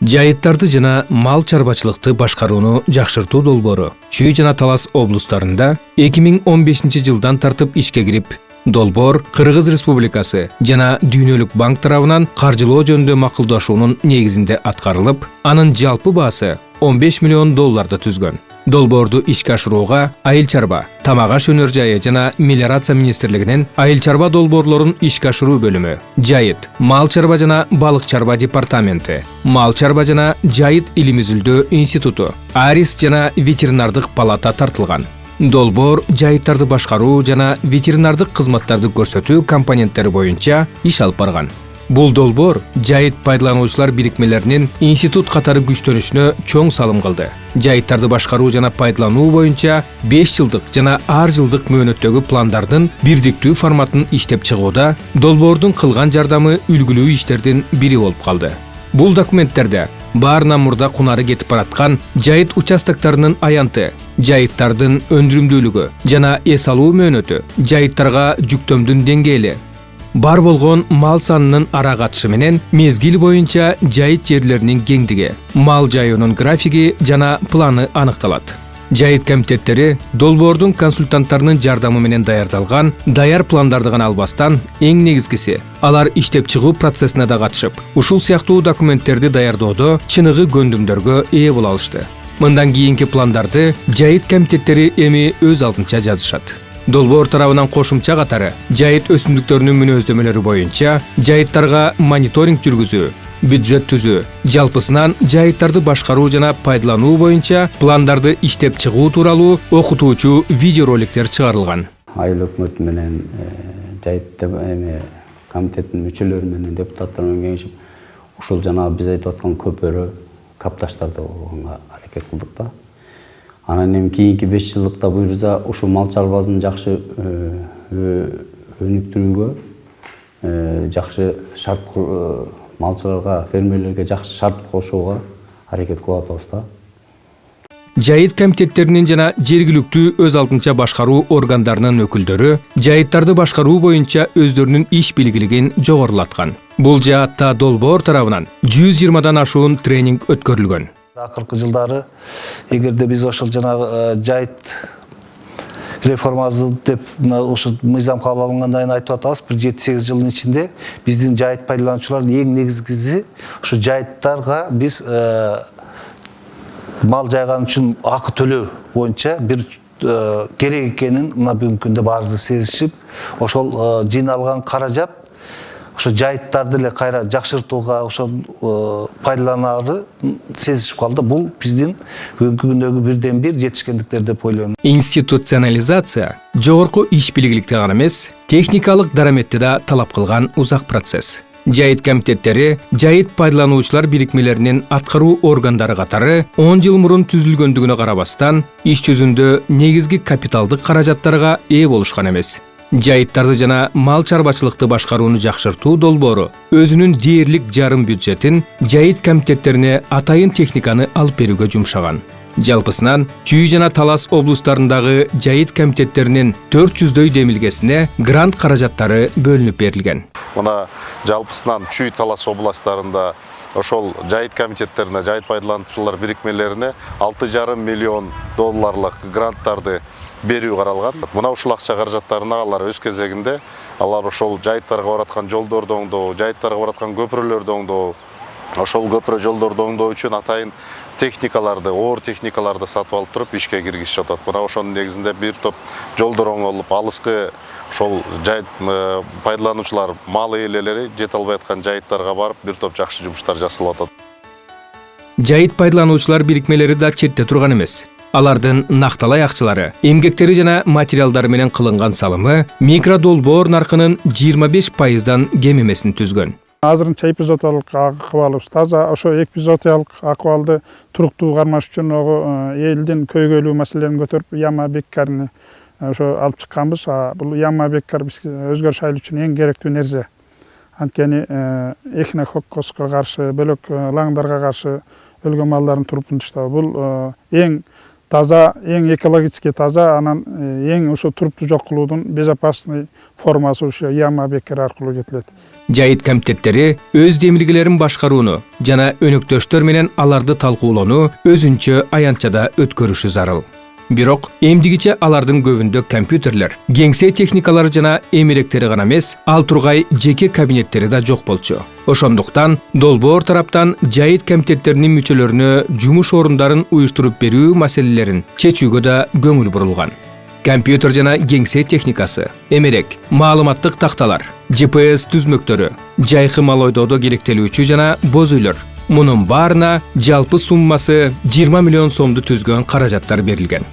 Жайыттарды жана мал чарбачылыкты башкарууну жакшыртуу долбоору Чүй жана Талас облустарында 2015 жылдан тартып ишке кирип, долбоор Кыргыз Республикасы жана Дүйнөлүк банк тарабынан каржылоо жөнүндө макулдашуунун негизинде аткарылып, анын жалпы баасы $15 миллион түзгөн. Долбоорду ишке ашырууга айыл чарба, тамак аш өнөр жайы жана мелиорация министрлигинин айыл чарба долбоорлорун ишке ашыруу бөлүмү, Жайыт, мал чарба жана балык чарба департаменти, мал чарба жана Жайыт илим изилдөө институту, Арис жана ветеринардык палата тартылган. Долбоор жайыттарды башкаруу жана ветеринардык кызматтарды көрсөтүү компоненттери боюнча иш алып барган. Бул долбоор жайыт пайдалануучулар бирикмелеринин институт катары күчтөнүшүнө чоң салым кылды. Жайыттарды башкаруу жана пайдалануу боюнча 5 жылдык жана ар жылдык мөөнөттөгү пландардын бирдиктүү форматын иштеп чыгууда долбоордун кылган жардамы үлгүлүү иштердин бири болуп калды. Бул документтерде баарынан мурда кунары кетип бараткан жайыт участоктарынын аянты, жайыттардын өндүрүмдүүлүгү жана эс алуу мөөнөтү, жайыттарга жүктөмдүн деңгээли, бар болгон мал санынын ара катышы менен мезгил боюнча жайыт жерлеринин кеңдиги, мал жайуунун графиги жана планы аныкталат. Жайыт комитеттери долбоордун консультанттарынын жардамы менен даярдалган даяр пландарды гана албастан, эң негизгиси, алар иштеп чыгуу процессине да катышып, ушул сыяктуу документтерди даярдоодо чыныгы көндүмдөргө ээ боло алышты. Мындан кийинки пландарды жайыт комитеттери эми өз алдынча жазышат. Долбоор тарабынан кошумча катары жайыт өсүмдүктөрүнүн мүнөздөмөлөрү боюнча жайыттарга мониторинг жүргүзүү, бюджет түзүү, жалпысынан жайыттарды башкаруу жана пайдалануу боюнча пландарды иштеп чыгуу тууралуу окутуучу видеороликтер чыгарылган. Айыл өкмөтү менен жайыт комитеттин мүчөлөрү менен депутаттар менен кеңешип, ушул жана биз айтып аткан көпөрө, капташтарды болгонго аракет кылдык да. Анан эми кийинки 5 жылдыкта буйрса ушул мал чарбасын жакшы өнүктүрүүгө, жакшы шарт малчыларга, фермерлерге жакшы шарт кошууга аракет кылып атабыз да. Жайыт комитеттеринин жана жергиликтүү өз алдынча башкаруу органдарынын өкүлдөрү жайыттарды башкаруу боюнча өздөрүнүн иш билгилигин жогорулаткан. Бул жаатта долбоор тарабынан 120дан ашуун тренинг өткөрүлгөн. Акыркы жылдары эгерде биз ошол жанагы жайыт реформасы деп ошо мыйзамга алынгандан кийин айтып атабыз, бир 7-8 жылдын ичинде биздин жайыт пайдалануучулардын эң негизгиси ошо жайыттарга биз мал жайган үчүн акы төлөө боюнча бир керек экенин мына бүгүнкү күндө баарыбыз сезишип, ошол жыйналган каражат ошо жайыттарды эле кайра жакшыртууга ошол пайдаланаары сезишип калды. Бул биздин бүгүнкү күндөгү бирден бир жетишкендиктер деп ойлойм. Институционализация жогорку иш билгиликти гана эмес, техникалык дараметти да талап кылган узак процесс. Жайыт комитеттери жайыт пайдалануучулар бирикмелеринин аткаруу органдары катары 10 жыл мурун түзүлгөндүгүнө карабастан, иш жүзүндө негизги капиталдык каражаттарга ээ болушкан эмес. Жайыттарды жана мал чарбачылыкты башкарууну жакшыртуу долбоору өзүнүн дээрлик жарым бюджетин жайыт комитеттерине атайын техниканы алып берүүгө жумшаган. Жалпысынан Чүй жана Талас облустарындагы жайыт комитеттеринин 400дөй демилгесине грант каражаттары бөлүнүп берилген. Мына жалпысынан Чүй Талас областарында ошол жайыт комитеттерине, жайыт пайдалануучулар бирикмелерине $6,5 миллион гранттарды берүү каралган. Мына ушул акча каражаттарына алар өз кезегинде алар ошол жайыттарга бараткан жолдорду оңдоо, жайыттарга бараткан көпүрөлөрдү оңдоо, ошол көпүрө жолдорду оңдоо үчүн атайын техникаларды, оор техникаларды сатып алып туруп ишке киргизишип атат. Мына ошонун негизинде бир топ жолдор оңолуп, алыскы ошол жайыт пайдалануучулар, мал ээлелери жете албай аткан жайыттарга барып, бир топ жакшы жумуштар жасалып атат. Жайыт пайдалануучулар бирикмелери да четте турган эмес. Алардын накталай акчалары, эмгектери жана материалдары менен кылынган салымы микродолбоор наркынын 25%дан кем эмесин түзгөн. Азырынча эпизодиялык акыбалыбыз таза. Ошо эпизодиялык акыбалды туруктуу кармаш үчүн элдин көйгөйлүү маселелерин көтөрүп, яма беккарны ошо алып чыкканбыз. Бул яма беккар биз өзгөрүш айыл үчүн эң керектүү нерсе. Анткени эхинококкоско каршы, бөлөк лаңдарга каршы өлгөн малдардын турпун таштоо. Бул эң таза, эң экологически таза, анан эң ошо туруптуу жок кылуудун безопасный формасы ушо яма бекер аркылуу кетилет. Жайыт комитеттери өз демилгелерин башкарууну жана өнөктөштөр менен аларды талкуулоону өзүнчө аянтчада өткөрүшү зарыл. Бирок эмдигиче алардын көбүндө компьютерлер, кеңсе техникалары жана эмеректери гана эмес, ал тургай жеке кабинеттери да жок болчу. Ошондуктан долбоор тараптан жайыт комитеттеринин мүчөлөрүнө жумуш орундарын уюштуруп берүү маселелерин чечүүгө да көңүл бурулган. Компьютер жана кеңсе техникасы, эмерек, маалыматтык такталар, GPS түзмөктөрү, жайкы мал ойдоодо керектелүүчү жана боз үйлөр. Мунун баарына жалпы суммасы 20 миллион сомду түзгөн каражаттар берилген.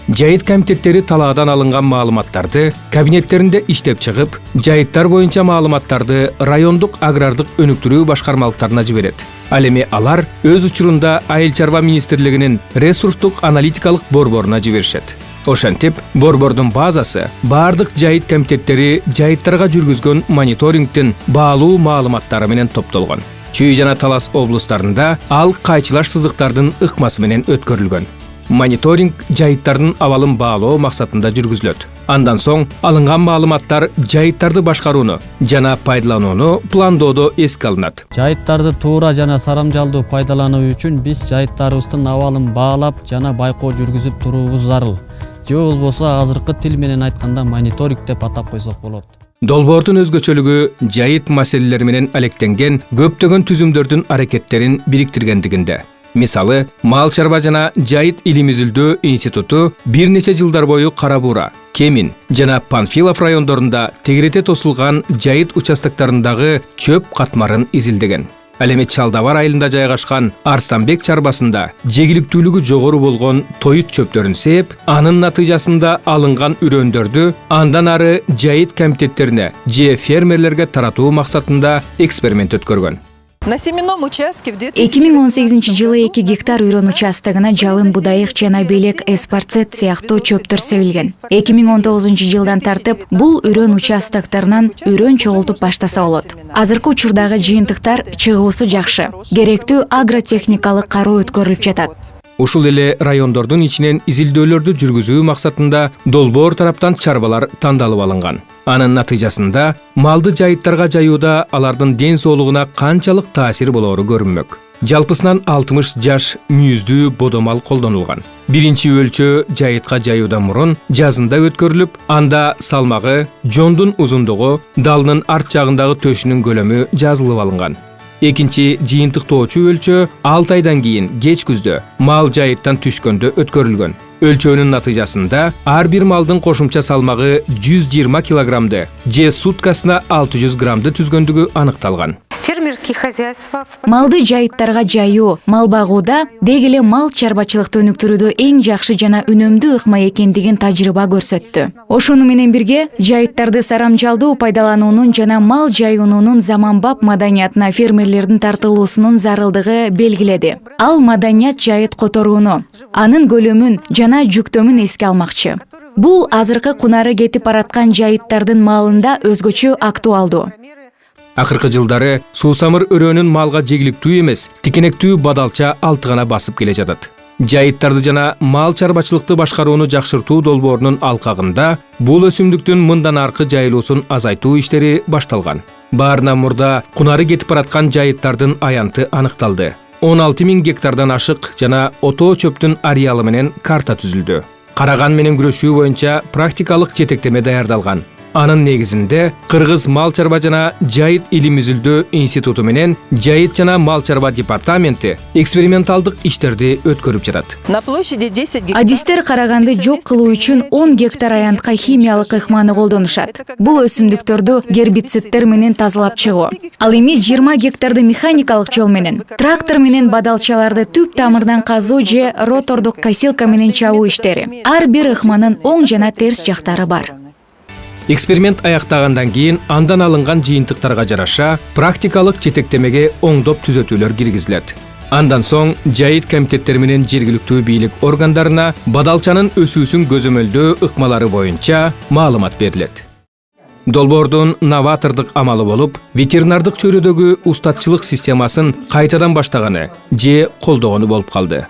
Жайыт комитеттери талаадан алынган маалыматтарды кабинеттеринде иштеп чыгып, жайыттар боюнча маалыматтарды райондук агрардык өнүктүрүү башкармалыктарына жиберет. Ал эми алар өз учурунда Айыл чарба министрлигинин ресурстук аналитикалык борборуна жиберишет. Ошентип, борбордун базасы бардык жайыт комитеттери жайыттарга жүргүзгөн мониторингдин баалуу маалыматтары менен топтолгон. Чүй жана Талас облустарында ал кайчылаш сызыктардын ыкмасы менен өткөрүлгөн. Мониторинг жайыттардын абалын баалоо максатында жүргүзүлөт. Андан соң алынган маалыматтар жайыттарды башкарууну жана пайдаланууну пландоодо эске алынат. Жайыттарды туура жана сарамжалдуу пайдалануу үчүн биз жайыттарыбыздын абалын баалап жана байкоо жүргүзүп туруубуз зарыл. Же болбосо азыркы тил менен айтканда мониторинг деп атап койсок болот. Долбоордун өзгөчөлүгү жайыт маселелери менен алектенген көптөгөн түзүмдөрдүн аракеттерин бириктиргендигинде. Мисалы, Мал чарба жана жайыт илим изилдөө институту бир нече жылдар бою Кара Буура, Кемин жана Панфилов райондорунда тегерете тосулган жайыт участоктарындагы чөп катмарын изилдеген. Ал эми Чалдабар айылында жайгашкан Арстанбек чарбасында жегиликтүүлүгү жогору болгон тоют чөптөрүн сээп, анын натыйжасында алынган үрөндөрдү андан ары жайыт комитеттерине же фермерлерге таратуу максатында эксперимент өткөргөн. На семенном участке в 2018 жылы 2 гектар үрөн участогуна жалын, будайык жана белек, эспарцет сыяктуу чөптөр себилген. 2019 жылдан тартып бул үрөн участокторунан үрөн чогултуп баштаса болот. Азыркы учурдагы жыйынтыктар чыгуусу жакшы. Керектүү агротехникалык кароо өткөрүлүп жатат. Ушул эле райондордун ичинен изилдөөлөрдү жүргүзүү максатында долбоор тараптан чарбалар тандалып алынган. Анын натыйжасында малды жайыттарга жаюуда алардын ден соолугуна канчалык таасир болоору көрүнмөк. Жалпысынан 60 жаш мүйүздүү бодомал колдонулган. Биринчи өлчөө жайытка жаюудан мурун жазында өткөрүлүп, анда салмагы, жондун узундугу, далдын арт жагындагы төшүнүн көлөмү жазылып алынган. Экинчи жыйынтыктоочу өлчөө 6 айдан кийин кеч күздө мал жайыттан түшкөндө өткөрүлгөн. Өлчөөнүн натыйжасында ар бир малдын кошумча салмагы 120 килограммды же суткасына 600 граммды түзгөндүгү аныкталган. Малды жайыттарга жайуу, мал багууда деги эле мал чарбачылыкты өнүктүрүүдө эң жакшы жана үнөмдүү ыкма экендигин тажрыйба көрсөттү. Ошону менен бирге жайыттарды сарамжалдуу пайдалануунун жана мал жайуунунун заманбап маданиятына фермерлердин тартылуусунун зарылдыгы белгиледи. Ал маданият жайыт которууну, анын көлөмүн жана жүктөмүн эске алмакчы. Бул азыркы кунары кетип бараткан жайыттардын малында өзгөчө актуалдуу. Акыркы жылдары суусамыр өрөөнүн малга жегиликтүү эмес, тикенектүү бадалча алтыгана басып келе жатат. Жайыттарды жана мал чарбачылыкты башкарууну жакшыртуу долбоорунун алкагында бул өсүмдүктүн мындан аркы жайылуусун азайтуу иштери башталган. Баарынан мурда кунары кетип бараткан жайыттардын аянты аныкталды. 16 000 гектардан ашык жана отоо чөптүн ареалы менен карта түзүлдү. Караган менен күрөшүү боюнча практикалык жетектеме даярдалган. Анын негизинде Кыргыз мал чарба жана жайыт илим изилдөө институту менен жайыт жана мал чарба департаменти эксперименталдык иштерди өткөрүп жатат. На площади 10 гектар. Адистер караганды жок кылуу үчүн 10 гектар аянтка химиялык ыкманы колдонушат. Бул өсүмдүктөрдү гербицидтер менен тазалап чыгуу. Ал эми 20 гектарды механикалык жол менен, трактор менен бадалчаларды түп тамырдан казуу же ротордук косилка менен чабуу иштери. Ар бир ыкманын оң жана терс жактары бар. Эксперимент аяктагандан кийин андан алынган жыйынтыктарга жараша практикалык жетектемеге оңдоп түзөтүүлөр киргизилет. Андан соң жайыт комитеттери менен жергиликтүү бийлик органдарына бадалчанын өсүүсүн көзөмөлдөө ыкмалары боюнча маалымат берилет. Долбоордун новатордук амалы болуп, ветеринардык чөйрөдөгү устатчылык системасын кайтадан баштаганы же колдогону болуп калды.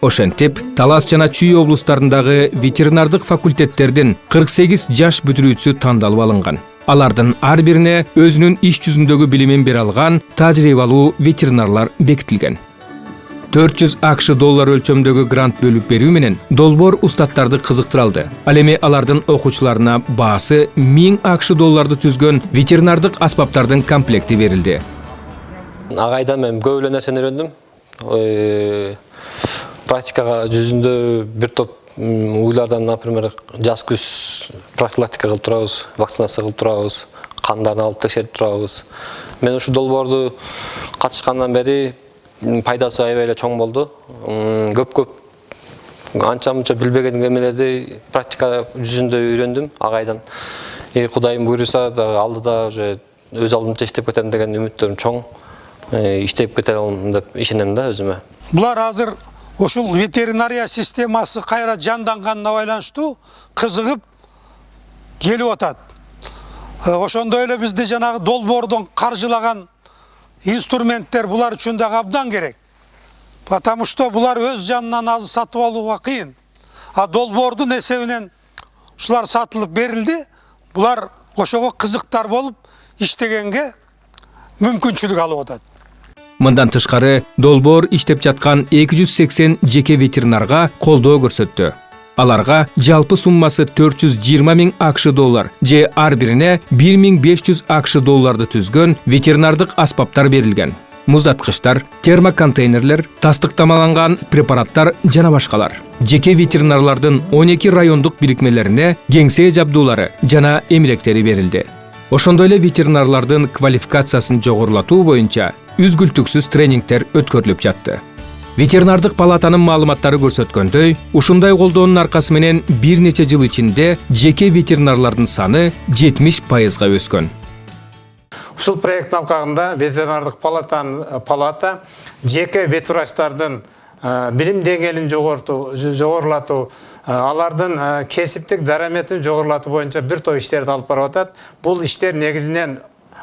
Ошентип, Талас жана Чүй облустарындагы ветеринардык факультеттердин 48 жаш бүтүрүүчүсү тандалып алынган. Алардын ар бирине өзүнүн иш жүзүндөгү билимин бере алган тажрыйбалуу ветеринарлар бекитилген. 400 ақш доллар өлчөмдөгү грант бөлүп берүү менен долбоор устаттарды кызыктыра алды. Ал эми алардын окуучуларына баасы 1000 ақш долларды түзгөн ветеринардык аспаптардын комплекти берилди. Агайдан мен көп эле нерсени үйрөндүм. Практикага жүзүндө бир топ уйлардан, например, жаз күз профилактика кылып турабыз, вакцинация кылып турабыз, кандарын алып текшерип турабыз. Мен ушу долбоорду катышкандан бери пайдасы аябай эле чоң болду. Көп анча-мынча билбеген эмелерди практика жүзүндө үйрөндүм агайдан. Кудайым буйруса алдыда уже өз алдымча иштеп кетем деген үмүттөрүм чоң. Иштеп кете алам деп ишенем да өзүмө. Булар азыр ушул ветеринария системасы кайра жанданганына байланыштуу кызыгып келип атат. Ошондой эле бизди жанагы долбоордон каржылаган инструменттер булар үчүн да абдан керек. Потому что булар өз жанынан азыр сатып алууга кыйын. А долбоордун эсебинен ушулар сатылып берилди. Булар ошого кызыктар болуп иштегенге мүмкүнчүлүк алып атат. Мындан тышкары долбоор иштеп жаткан 280 жеке ветеринарга колдоо көрсөттү. Аларга жалпы суммасы 420 000 ақш доллар же ар бирине 1500 ақш долларды түзгөн ветеринардык аспаптар берилген. Муздаткычтар, термоконтейнерлер, тастыктамаланган препараттар жана башкалар. Жеке ветеринарлардын 12 райондук бирикмелерине кеңсе жабдуулары жана эмелектери берилди. Ошондой эле ветеринарлардын квалификациясын жогорулатуу боюнча үзгүлтүксүз тренингтер өткөрүлүп жатты. Ветеринардык палатанын маалыматтары көрсөткөндөй, ушундай колдоонун аркасы менен бир нече жыл ичинде жеке ветеринарлардын саны 70%га өскөн. Ушул проекттин алкагында ветеринардык палата жеке ветврачтардын билим деңгээлин жогорулатуу, алардын кесиптик дараметин жогорулатуу боюнча бир топ иштерди алып барып атат. Бул иштер негизинен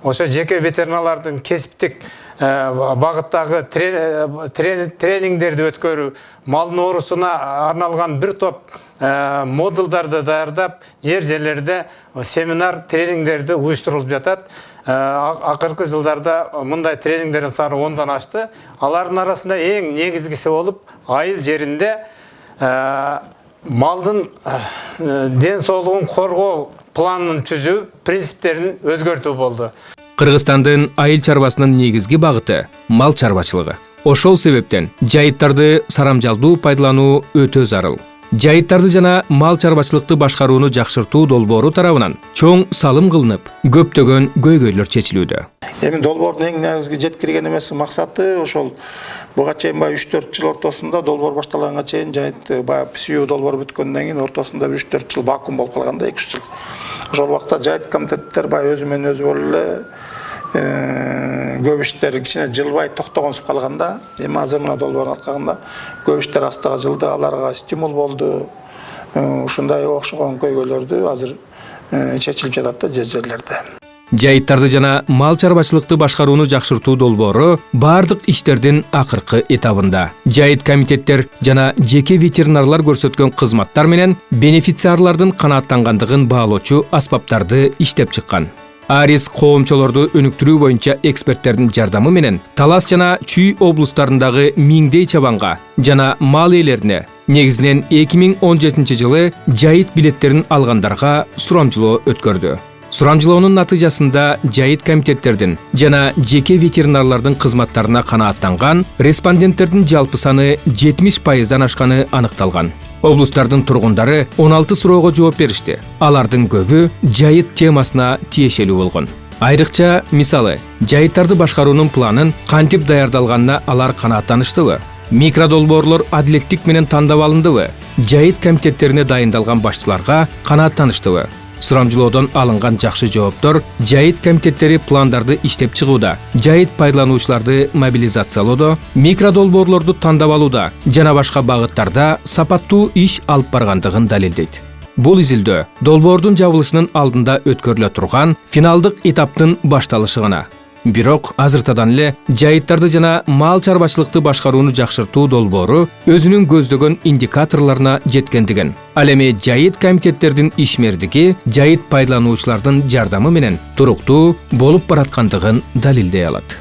ошо жеке ветеринарлардын кесиптик багыттагы тренингдерди өткөрүү, малдын оорусуна арналган бир топ модулдарды даярдап, жерлерде семинар тренингдерди уюштурулуп жатат. Акыркы жылдарда мындай тренингдердин саны 10дан ашты. Алардын арасында эң негизгиси болуп, айыл жеринде малдын ден соолугун коргоо планын түзүү, принциптерин өзгөртүү болду. Кыргызстандын айыл чарбасынын негизги багыты мал чарбачылыгы. Ошол себептен жайыттарды сарамжалдуу пайдалануу өтө зарыл. Жайыттарды жана мал чарбачылыкты башкарууну жакшыртуу долбоору тарабынан чоң салым кылынып, көптөгөн көйгөйлөр чечилүүдө. Эми долбоордун эң негизги жеткирген эмеси максаты ошол буга чейин 3-4 жыл ортосунда долбоор башталганга чейин жайыт псиүү долбоор бүткөндөн кийин ортосунда 3-4 жыл вакуум болуп калганда 2-3 жыл. Ошол убакта жайыт комитеттер өзү менен өзү болуп эле көп иштер кичине жылбай токтогонсуп калганда, эми азыр мына долбоордун алкагында көп иштер астыга жылды, аларга стимул болду. Ушундай окшогон көйгөйлөрдү азыр чечилип жатат да жерлерде. Жайыттарды жана мал чарбачылыкты башкарууну жакшыртуу долбоору бардык иштердин акыркы этабында. Жайыт комитеттер жана жеке ветеринарлар көрсөткөн кызматтар менен бенефициарлардын канааттангандыгын баалоочу аспаптарды иштеп чыккан. Арис коомчолорду өнүктүрүү боюнча эксперттердин жардамы менен Талас жана Чүй облустарындагы миңдей чабанга жана мал ээлерине негизинен 2017 жылы жайыт билеттерин алгандарга сурамжылоо өткөрдү. Сурамжылоонун натыйжасында жайыт комитеттердин жана жеке ветеринарлардын кызматтарына канааттанган респонденттердин жалпы саны 70%дан ашканы аныкталган. Облустардын тургундары 16 суроого жооп беришти. Алардын көбү жайыт темасына тиешелүү болгон. Айрыкча, мисалы, жайыттарды башкаруунун планын кантип даярдалганына алар канааттаныштыбы? Микродолбоорлор адилеттик менен тандап алындыбы? Жайыт комитеттерине дайындалган башчыларга канааттаныштыбы? Сурамжылоодон алынган жакшы жооптор жайыт комитеттери пландарды иштеп чыгууда, жайыт пайдалануучуларды мобилизациялоодо, микродолбоорлорду тандап алууда жана башка багыттарда сапаттуу иш алып баргандыгын далилдейт. Бул изилдөө долбоордун жабылышынын алдында өткөрүлө турган финалдык этаптын башталышы гана. Бирок азыртадан эле жайыттарды жана мал чарбачылыкты башкарууну жакшыртуу долбоору өзүнүн көздөгөн индикаторлоруна жеткендигин, ал эми жайыт комитеттердин ишмердиги жайыт пайдалануучулардын жардамы менен туруктуу болуп бараткандыгын далилдей алат.